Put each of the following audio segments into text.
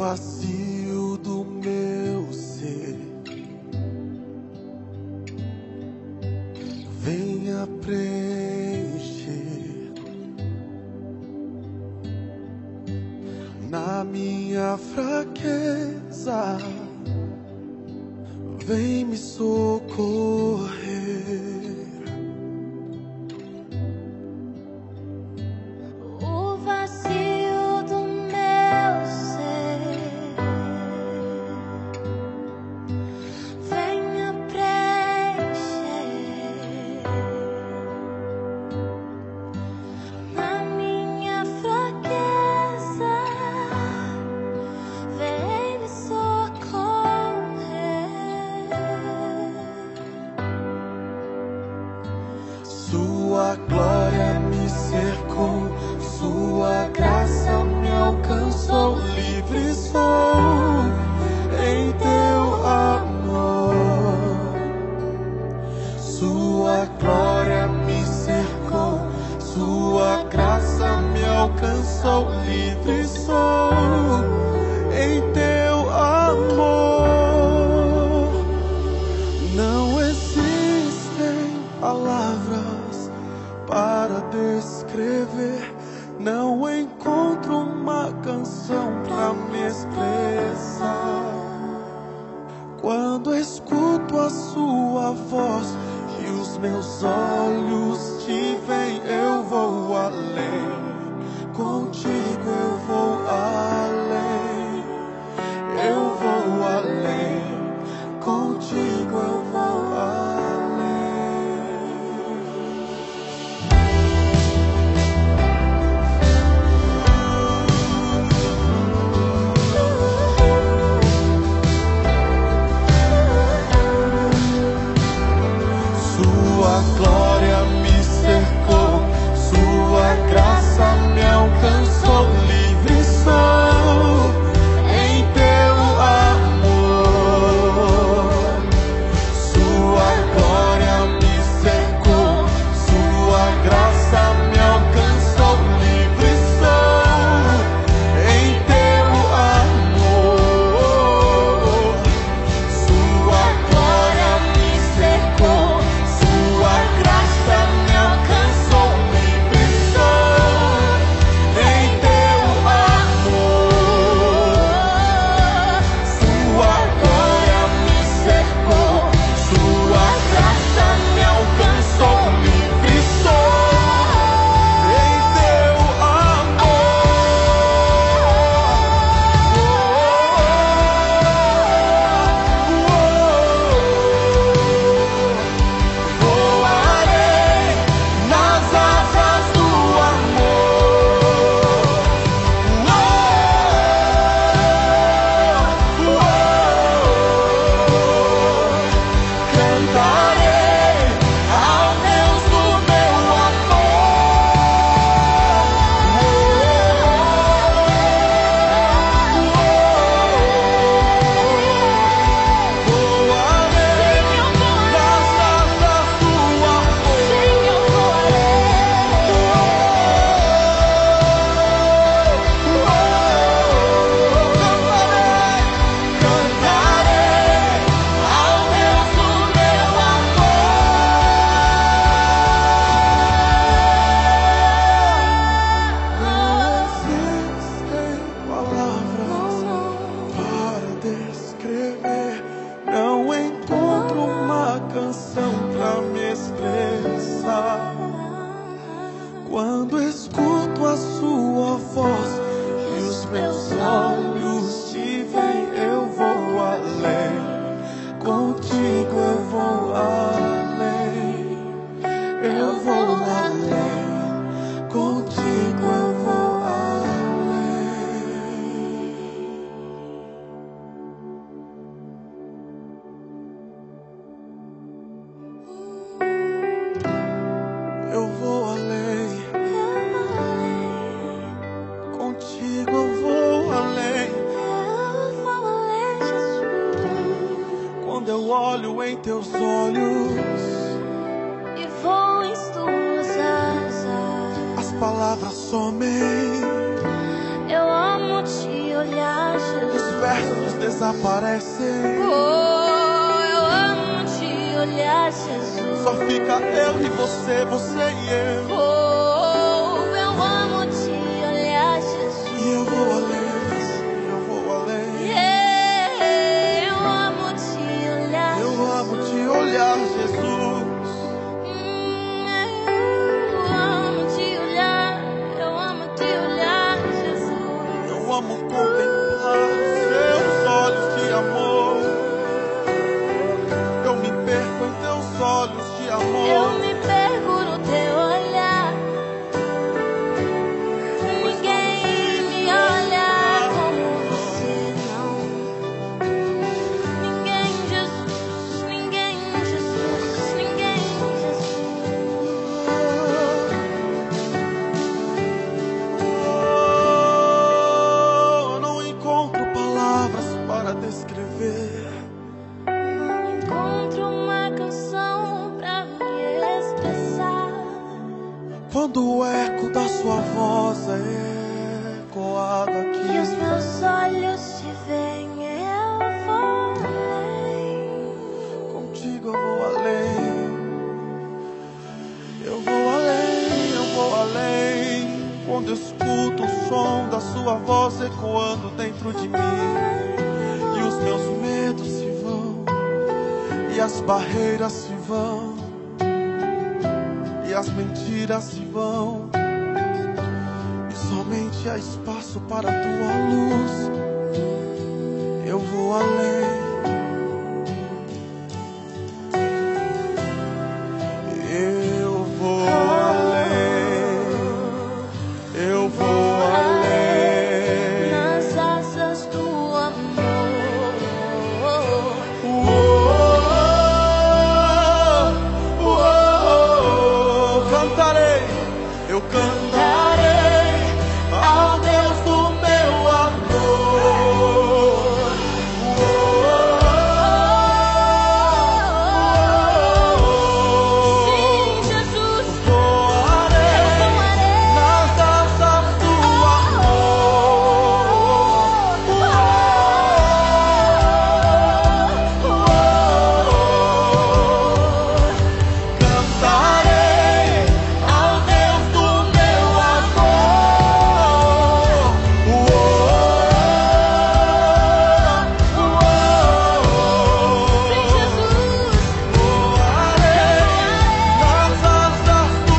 vazio do meu ser, venha preencher. Na minha fraqueza, vem me socorrer. O vazio do meu ser, venha preencher. Na minha fraqueza, vem me socorrer. Sua glória me cercou, sua graça me alcançou. Livre sou em teu amor. Sua glória me cercou, sua graça me alcançou. Livre sou em teu amor. Não existem palavras para descrever, não encontro uma canção pra me expressar. Quando escuto a sua voz e os meus olhos te veem, eu vou além. Contigo eu vou além. Eu vou além. Contigo eu vou além. Sua glória me cercou, sua graça me alcançou. Livre sou em teu amor. Sua glória me cercou, sua graça me alcançou. Livre sou em teu amor. Sua glória me cercou, sua graça me alcançou. Livre sou em teu amor. Sua glória me cercou, sua graça me alcançou. Livre sou em teu amor. Voarei nas asas do amor. Cantarei ao Deus do meu Voarei nas asas do amor. Cantarei ao Deus do meu Quando escuto a sua voz e os meus olhos te veem, eu vou além. Contigo eu vou além. Eu vou além. Contigo eu vou além. Eu vou além. Contigo eu vou além. Quando eu olho em teus olhos, E vou em tuas asas. as palavras somem. Eu amo te olhar, Jesus. desaparecem. Oh, eu amo te olhar, Jesus. Só fica eu e você, você e eu. Oh, eu amo te olhar, Jesus. E eu vou além, eu vou além. Yeah, eu amo te olhar, Eu amo te olhar, Jesus. Eu amo te olhar, eu amo te olhar, Jesus. Eu amo contemplar seus olhos de amor. Eu me perco em teus olhos de amor. Eu me perco no teu olhar. Ninguém me olha como você, não. Ninguém, Jesus, ninguém, Jesus, ninguém, Jesus. Eu não encontro palavras para descrever. Não encontro uma canção pra me expressar. Quando o eco da sua voz é ecoado E aqui. os meus olhos te veem, eu vou além. Contigo eu vou além. Eu vou além, eu vou além. Quando escuto o som da sua voz ecoando dentro de mim. E os meus medos se vão. E as barreiras se vão. E as mentiras se vão. E somente há espaço para a tua luz. Eu vou além. Eu vou além. Eu vou além. Nas asas do amor. Cantarei, eu cantarei ao Deus do meu amor. Sim, Jesus. Voarei nas asas do amor. Cantarei ao Deus do meu amor. Sim, Jesus. Voarei nas asas do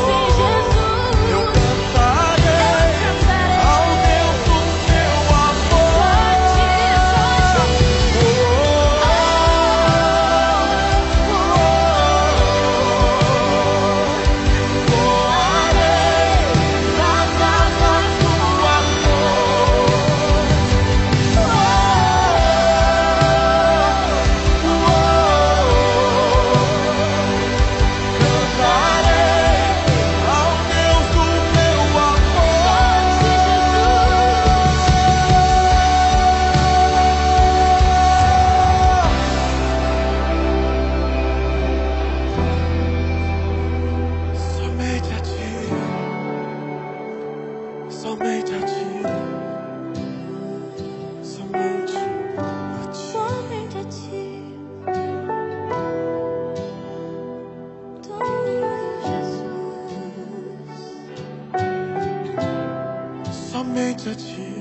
Sim, Jesus. Eu cantarei ao Deus do meu Somente a ti, somente a ti, somente a ti. Somente a ti, tu, Jesus. Somente a ti.